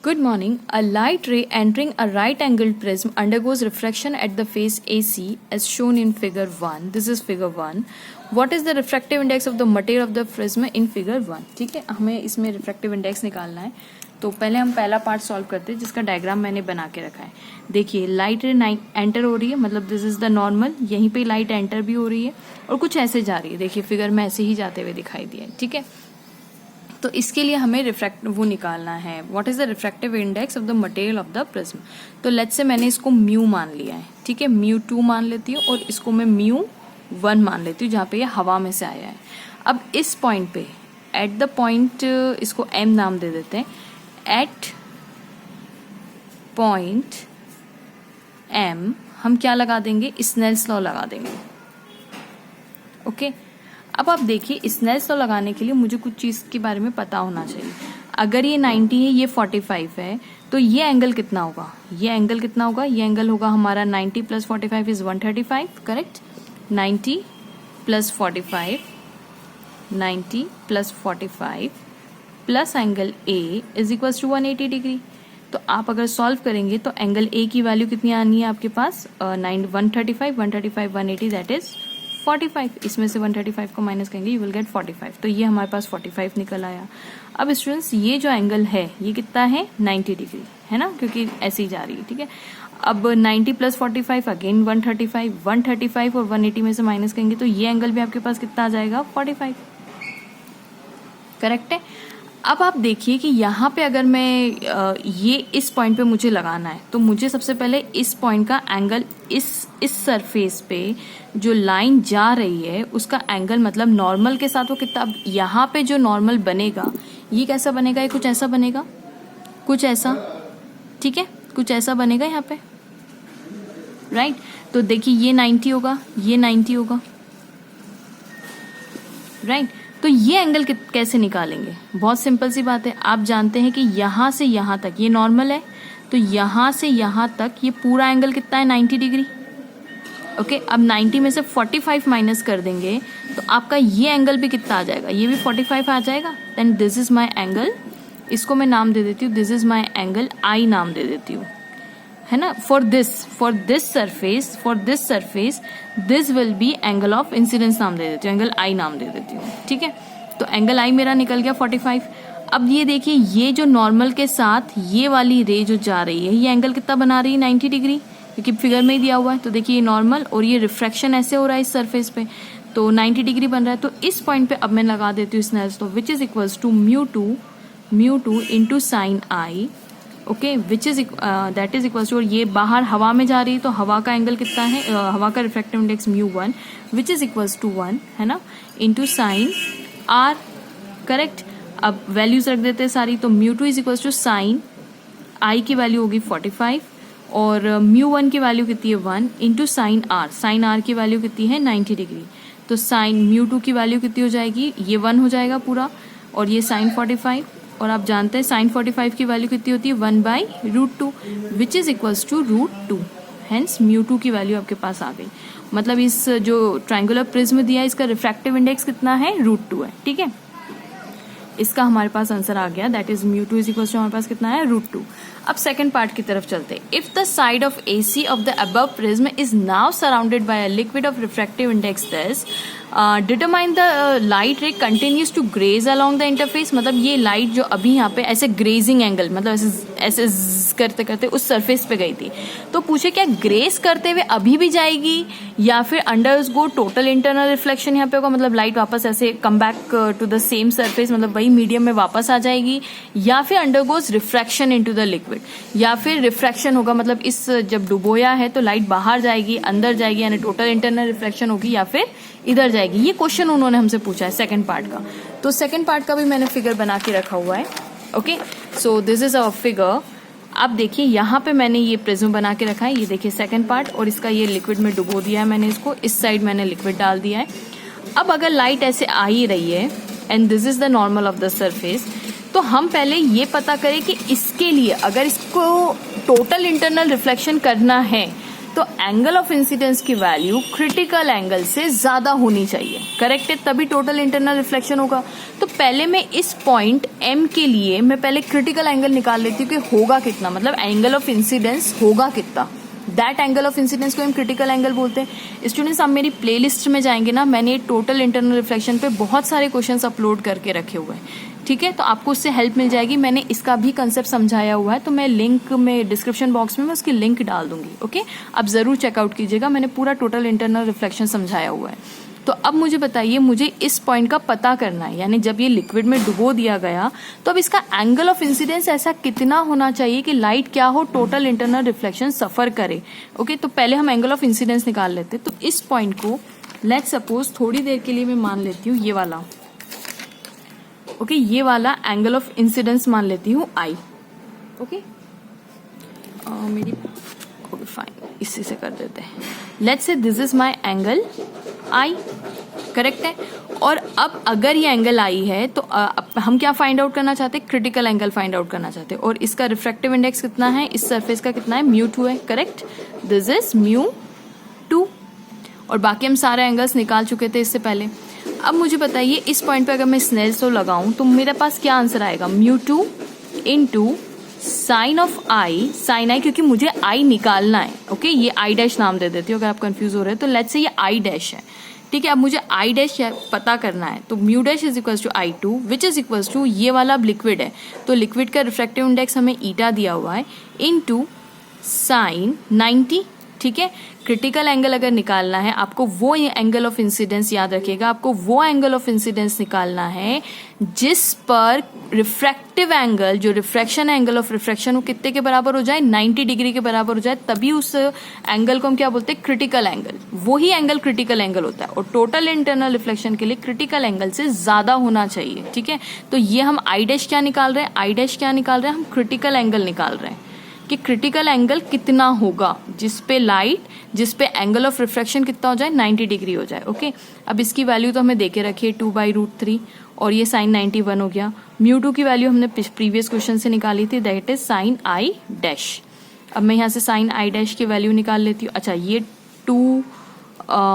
Good morning. A light ray entering a right-angled prism undergoes refraction at the face AC as shown in figure 1. This is figure 1. What is the refractive index of the material of the prism in figure 1? ठीक है, हमें इसमें refractive index निकालना है. तो पहले हम पहला पार्ट सॉल्व करते हैं जिसका डायग्राम मैंने बना के रखा है. देखिए लाइट रे एंटर हो रही है, मतलब दिस इज द नॉर्मल. यहीं पे लाइट एंटर भी हो रही है और कुछ ऐसे जा रही है. देखिए फिगर में ऐसे ही जाते हुए दिखाई दिया है. ठीक है, तो इसके लिए हमें वो निकालना है. What is the refractive index of the material of the prism. तो लेट्स से मैंने इसको म्यू मान लिया है. ठीक है, म्यू 2 मान लेती हूँ और इसको मैं म्यू 1 मान लेती हूँ जहाँ पे ये हवा में से आया है. अब इस पॉइंट पे एट द पॉइंट, इसको एम नाम दे देते हैं. एट पॉइंट एम हम क्या लगा देंगे, स्नेल्स लॉ लगा देंगे. ओके अब आप देखिए स्नेल्स लॉ लगाने के लिए मुझे कुछ चीज के बारे में पता होना चाहिए. अगर ये 90 है, ये 45 है, तो ये एंगल कितना होगा, ये एंगल कितना होगा, ये एंगल होगा हमारा 90 plus 45 is 135. Correct, 90 plus 45, 90 plus 45 plus angle A is equal to 180 degree. तो आप अगर सॉल्व करेंगे तो एंगल ए की वैल्यू कितनी आनी है आपके पास, 135, 180 दैट इज 45. इसमें से 135 को माइनस करेंगे यू विल गेट 45. तो ये हमारे पास 45 निकल आया. अब स्टूडेंट्स ये जो एंगल है ये कितना है, 90 डिग्री है ना, क्योंकि ऐसे ही जा रही है. ठीक है, अब 90 प्लस 45 अगेन 135, 135 और 180 में से माइनस करेंगे तो ये एंगल भी आपके पास कितना आ जाएगा, 45. करेक्ट है. अब आप देखिए कि यहाँ पे अगर मैं ये इस पॉइंट पे मुझे लगाना है तो मुझे सबसे पहले इस पॉइंट का एंगल इस सरफेस पे जो लाइन जा रही है उसका एंगल, मतलब नॉर्मल के साथ वो कितना. अब यहाँ पे जो नॉर्मल बनेगा ये कैसा बनेगा, ये कुछ ऐसा बनेगा, कुछ ऐसा. ठीक है, कुछ ऐसा बनेगा यहाँ पे. राइट, तो देखिए ये 90 होगा, ये 90 होगा. राइट, तो ये एंगल कैसे निकालेंगे, बहुत सिंपल सी बात है. आप जानते हैं कि यहां से यहां तक ये नॉर्मल है, तो यहां से यहां तक ये पूरा एंगल कितना है, 90 डिग्री. ओके, अब 90 में से 45 माइनस कर देंगे तो आपका ये एंगल भी कितना आ जाएगा, ये भी 45 आ जाएगा. Then this is my angle, इसको मैं नाम दे देती हूँ, this is my angle I नाम दे देती हूँ, है ना. For this surface this will be angle of incidence नाम दे देती हूँ, एंगल आई नाम दे देती हूँ. ठीक है, तो एंगल आई मेरा निकल गया 45. अब ये देखिए ये जो नॉर्मल के साथ ये वाली रे जो जा रही है ये एंगल कितना बना रही है, 90 डिग्री, क्योंकि फिगर में ही दिया हुआ है. तो देखिए ये नॉर्मल और ये रिफ्रैक्शन ऐसे हो रहा है इस सरफेस पे, तो 90 डिग्री बन रहा है. तो इस पॉइंट पे अब मैं लगा देती हूँ Snell's law, which is equals to mu two into sine i. Okay, which is that is equal to, और ये बाहर हवा में जा रही है तो हवा का एंगल कितना है, हवा का refractive index mu 1 which is equals to 1 है ना, इंटू साइन आर. करेक्ट, अब वैल्यूज रख देते हैं सारी. तो mu 2 is equals to sine I की वैल्यू होगी 45 और म्यू 1 की वैल्यू कितनी है 1 इंटू साइन आर की वैल्यू कितनी है 90 डिग्री. तो साइन म्यू 2 की वैल्यू कितनी हो जाएगी, ये 1 हो जाएगा पूरा, और ये साइन 45, और आप जानते हैं साइन 45 की वैल्यू कितनी होती है 1/√2 which is equals to √2. Hence mu 2 की वैल्यू आपके पास आ गई. मतलब इस जो ट्रायंगुलर प्रिज्म दिया है इसका रिफ्रैक्टिव इंडेक्स कितना है, √2 है. ठीक है, इसका हमारे पास आंसर आ गया, that is mu 2 is equals to हमारे पास कितना है, √2. अब सेकंड पार्ट की तरफ चलते. If the side of AC of the above prism is now surrounded by a liquid of refractive index this, determine the light ray continues to graze along the interface. मतलब ये light जो अभी यहाँ पे ऐसे ग्रेजिंग एंगल, मतलब ऐसे करते करते उस सरफेस पे गई थी, तो पूछे क्या ग्रेस करते हुए अभी भी जाएगी या फिर undergo total internal reflection यहाँ पे होगा, मतलब लाइट वापस ऐसे come back to the same surface, मतलब वही मीडियम में वापस आ जाएगी, या फिर undergoes refraction into the liquid, या फिर रिफ्रैक्शन होगा, मतलब इस जब डुबोया है तो लाइट बाहर जाएगी अंदर जाएगी, यानी टोटल इंटरनल रिफ्लेक्शन होगी, या फिर इधर जाएगी. ये क्वेश्चन उन्होंने हमसे पूछा है सेकंड पार्ट का. तो सेकंड पार्ट का भी मैंने फिगर बना के रखा हुआ है. Okay, so this is our figure. आप देखिए यहाँ पे मैंने ये प्रिज्म बना के रखा है, ये देखिए सेकंड पार्ट, और इसका ये लिक्विड में डुबो दिया है मैंने इसको, इस साइड मैंने लिक्विड डाल दिया है. अब अगर लाइट ऐसे आ ही रही है and this is the normal of the surface, तो हम पहले ये पता करें कि इसके लिए अगर इसको टोटल इंटरनल रिफ्लेक्शन करना है तो एंगल ऑफ इंसिडेंस की वैल्यू क्रिटिकल एंगल से ज्यादा होनी चाहिए, करेक्ट है, तभी टोटल इंटरनल रिफ्लेक्शन होगा। तो पहले मैं इस पॉइंट M के लिए मैं पहले क्रिटिकल एंगल निकाल लेती हूँ कि होगा कितना, मतलब एंगल ऑफ इंसिडेंस होगा कितना, दैट एंगल ऑफ इंसिडेंस को हम क्रिटिकल एंगल बोलते हैं। स्टूडेंट्स आप मेरी प्लेलिस्ट में जाएंगे ना, मैंने टोटल इंटरनल रिफ्लेक्शन पे बहुत सारे क्वेश्चंस अपलोड करके रखे हुए हैं, ठीक है, तो आपको उससे हेल्प मिल जाएगी। मैंने इसका भी कंसेप्ट समझाया हुआ है, तो मैं लिंक में डिस्क्रिप्शन बॉक्स में मैं उसकी लिंक डाल दूंगी, ओके, आप जरूर चेकआउट कीजिएगा, मैंने पूरा टोटल इंटरनल रिफ्लेक्शन समझाया हुआ है। तो अब मुझे बताइए, मुझे इस पॉइंट का पता करना है, यानी जब ये लिक्विड में डुबो दिया गया तो अब इसका एंगल ऑफ इंसिडेंस ऐसा कितना होना चाहिए कि लाइट क्या हो, टोटल इंटरनल रिफ्लेक्शन सफर करे, ओके। तो पहले हम एंगल ऑफ इंसिडेंस निकाल लेते हैं। तो इस पॉइंट को लेट्स सपोज थोड़ी देर के लिए मैं मान लेती हूँ ये वाला, ओके, ये वाला एंगल ऑफ इंसिडेंस मान लेती हूँ I, ओके, मेरी ओके फाइन, इसी से कर देते हैं। Let's say this is my angle I, correct है। और अब अगर ये एंगल I है तो हम क्या फाइंड आउट करना चाहते हैं, क्रिटिकल एंगल फाइंड आउट करना चाहते हैं। और इसका रिफ्रैक्टिव इंडेक्स कितना है, इस सरफेस का कितना है, μ2 है, करेक्ट, दिस इज μ2। और बाकी हम सारे एंगल्स निकाल चुके थे इससे पहले। अब मुझे बताइए इस पॉइंट पे अगर मैं स्नेल्स लॉ लगाऊं तो मेरे पास क्या आंसर आएगा, μ2 into sine of I, sine I, क्योंकि मुझे I निकालना है, ओके, ये I डैश नाम दे देती हूँ अगर आप कंफ्यूज हो रहे हैं तो। लेट्स से ये I डैश है, ठीक है, अब मुझे I डैश पता करना है, तो mu dash is equals to I2 which is equals to, ये वाला अब लिक्विड है तो लिक्विड का रिफ्रैक्टिव इंडेक्स हमें ईटा दिया हुआ है, इनटू साइन 90, ठीक है। क्रिटिकल एंगल अगर निकालना है आपको, वो एंगल ऑफ इंसिडेंस याद रखिएगा, आपको वो एंगल ऑफ इंसिडेंस निकालना है जिस पर रिफ्रैक्टिव एंगल, जो रिफ्रैक्शन एंगल ऑफ रिफ्रैक्शन, वो कितने के बराबर हो जाए, 90 डिग्री के बराबर हो जाए, तभी उस एंगल को हम क्या बोलते हैं, क्रिटिकल एंगल, वही एंगल क्रिटिकल एंगल होता है। और टोटल इंटरनल रिफ्लेक्शन के लिए क्रिटिकल एंगल से ज्यादा होना चाहिए, ठीक है। तो ये हम I डैश क्या निकाल रहे हैं, I डैश क्या निकाल रहे हैं, हम क्रिटिकल एंगल निकाल रहे हैं कि क्रिटिकल एंगल कितना होगा जिसपे लाइट, जिसपे एंगल ऑफ रिफ्रैक्शन कितना हो जाए, 90 डिग्री हो जाए, ओके। अब इसकी वैल्यू तो हमें देके रखी है 2/√3 और ये साइन 91 हो गया। μ2 की वैल्यू हमने प्रीवियस क्वेश्चन से निकाली थी, that is sine I dash. अब मैं यहाँ से साइन I डैश की वैल्यू निकाल लेती हूँ। अच्छा, ये 2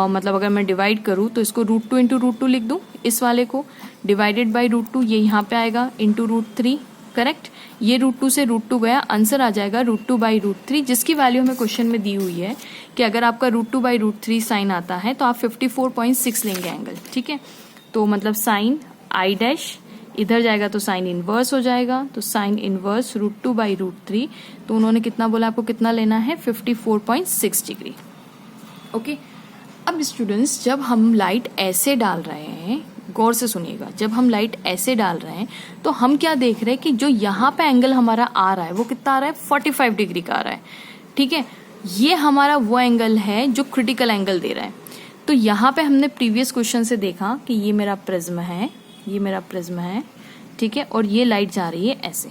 मतलब अगर मैं डिवाइड करूँ तो इसको √2 इंटू √2 लिख दूँ, इस वाले को डिवाइडेड बाई √2, ये यहाँ पे आएगा इंटू √3, करेक्ट। ये √2 से √2 गया, आंसर आ जाएगा √2/√3, जिसकी वैल्यू हमें क्वेश्चन में दी हुई है कि अगर आपका √2/√3 साइन आता है तो आप 54.6 लेंगे एंगल, ठीक है। तो मतलब साइन I डैश इधर जाएगा तो साइन इनवर्स हो जाएगा, तो साइन इनवर्स √2/√3, तो उन्होंने कितना बोला, आपको कितना लेना है, 54.6 डिग्री, ओके। अब स्टूडेंट्स जब हम लाइट ऐसे डाल रहे हैं, गौर से सुनिएगा, जब हम लाइट ऐसे डाल रहे हैं तो हम क्या देख रहे हैं कि जो यहाँ पे एंगल हमारा आ रहा है वो कितना आ रहा है, 45 डिग्री का आ रहा है, ठीक है। ये हमारा वो एंगल है जो क्रिटिकल एंगल दे रहा है। तो यहाँ पे हमने प्रीवियस क्वेश्चन से देखा कि ये मेरा प्रिज्म है, ये मेरा प्रिज्म है, ठीक है, और ये लाइट जा रही है ऐसे।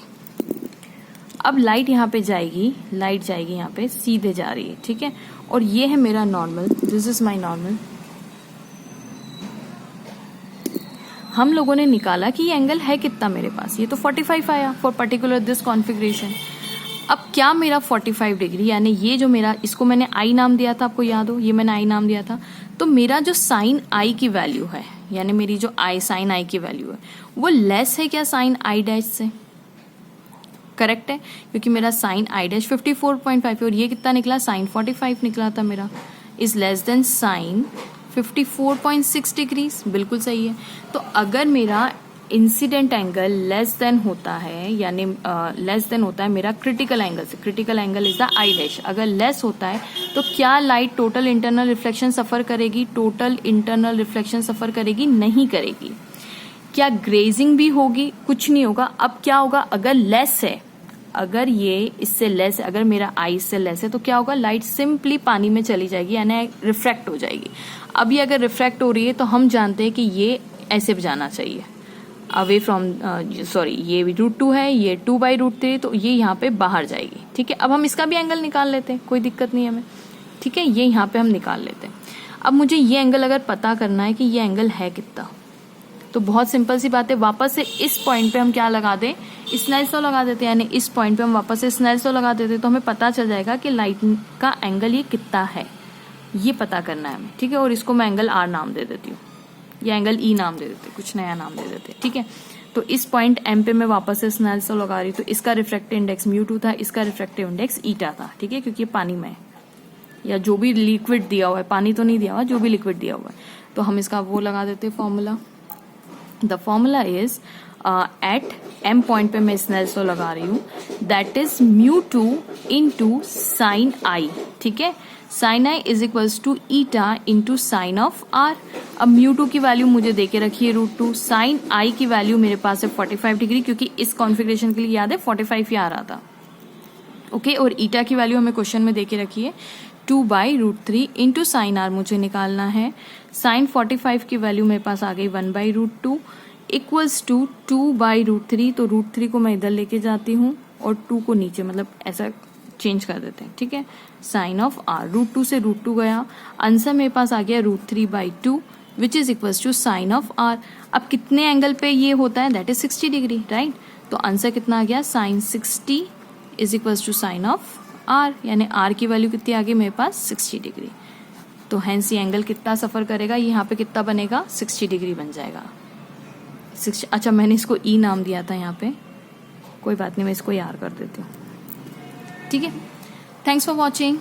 अब लाइट यहाँ पे जाएगी, लाइट जाएगी यहाँ पे, सीधे जा रही है, ठीक है, और ये है मेरा normal, this is my normal. हम लोगों ने निकाला कि ये एंगल है कितना मेरे पास, ये तो 45 आया फॉर पर्टिकुलर दिस कॉन्फ़िगरेशन। अब क्या मेरा 45 डिग्री, यानी ये जो मेरा, इसको मैंने I नाम दिया था, आपको याद हो, ये मैंने I नाम दिया था, तो मेरा जो साइन I की वैल्यू है, यानी मेरी जो साइन I की वैल्यू है वो लेस है क्या साइन I डैश से, करेक्ट है, क्योंकि मेरा साइन I डैश 54.5 और ये कितना निकला, साइन 45 निकला था मेरा, is less than sine 54.6 degree, बिल्कुल सही है। तो अगर मेरा इंसिडेंट एंगल लेस देन होता है, यानी लेस देन होता है मेरा क्रिटिकल एंगल से, critical angle is the I dash, अगर लेस होता है तो क्या लाइट टोटल इंटरनल रिफ्लेक्शन सफर करेगी, टोटल इंटरनल रिफ्लेक्शन सफर करेगी, नहीं करेगी। क्या ग्रेजिंग भी होगी, कुछ नहीं होगा। अब क्या होगा, अगर लेस है, अगर ये इससे लेस है, अगर मेरा I इससे लेस है, तो क्या होगा, लाइट सिंपली पानी में चली जाएगी, यानी रिफ्रैक्ट हो जाएगी। अब ये अगर रिफ्रैक्ट हो रही है तो हम जानते हैं कि ये ऐसे जाना चाहिए, अवे फ्रॉम, सॉरी, ये √2 है, ये 2/√3, तो ये यहाँ पे बाहर जाएगी, ठीक है। अब हम इसका भी एंगल निकाल लेते हैं, कोई दिक्कत नहीं है हमें, ठीक है, ये यहाँ पे हम निकाल लेते हैं। अब मुझे ये एंगल अगर पता करना है कि ये एंगल है कितना, तो बहुत सिंपल सी बात है, वापस से इस पॉइंट पे हम क्या लगा दें, स्नेल्स लॉ लगा देते हैं, यानी इस पॉइंट पे हम वापस से स्नेल्स लॉ लगा देते हैं, तो हमें पता चल जाएगा कि लाइट का एंगल ये कितना है, ये पता करना है हमें, ठीक है। और इसको मैं एंगल आर नाम दे देती हूँ, या एंगल ई नाम दे देते, कुछ नया नाम दे देते, ठीक है। तो इस पॉइंट एम पे मैं वापस से स्नेल्स लॉ लगा रही हूँ, तो इसका रिफ्रैक्टिव इंडेक्स μ2 था, इसका रिफ्रैक्टिव इंडेक्स ईटा था, ठीक है, क्योंकि ये पानी में है, या जो भी लिक्विड दिया हुआ है, पानी तो नहीं दिया हुआ, जो भी लिक्विड दिया हुआ है, तो हम इसका वो लगा देते हैं formula. The formula is at M point पे मैं स्नेल्स लॉ लगा रही हूँ, that is μ2 into sine i, ठीक है। Sine i is equals to eta into sine of r. अब μ2 की वैल्यू मुझे दे के रखी है √2, साइन आई की वैल्यू मेरे पास है 45 डिग्री, क्योंकि इस कॉन्फ़िगरेशन के लिए याद है 45 ही आ रहा था, ओके। और ईटा की वैल्यू हमें क्वेश्चन में दे के रखी है 2/√3 इंटू साइन आर मुझे निकालना है। साइन 45 की वैल्यू मेरे पास आ गई 1/√2 इक्वल्स टू 2/√3, तो √3 को मैं इधर लेके जाती हूँ और 2 को नीचे, मतलब ऐसा चेंज कर देते हैं, ठीक है। साइन ऑफ आर, √2 से √2 गया, आंसर मेरे पास आ गया √3/2 which is equals to sine of r. अब कितने एंगल पे ये होता है, दैट इज 60 डिग्री, राइट। तो आंसर कितना आ गया, sine 60 is equals to sine of r, यानी आर की वैल्यू कितनी आ गई मेरे पास 60 डिग्री। तो हैंस ये एंगल कितना सफर करेगा, यहाँ पे कितना बनेगा 60 डिग्री बन जाएगा। 60, अच्छा मैंने इसको ई नाम दिया था यहाँ पे, कोई बात नहीं, मैं इसको आर कर देती हूँ, ठीक है। Thanks for watching.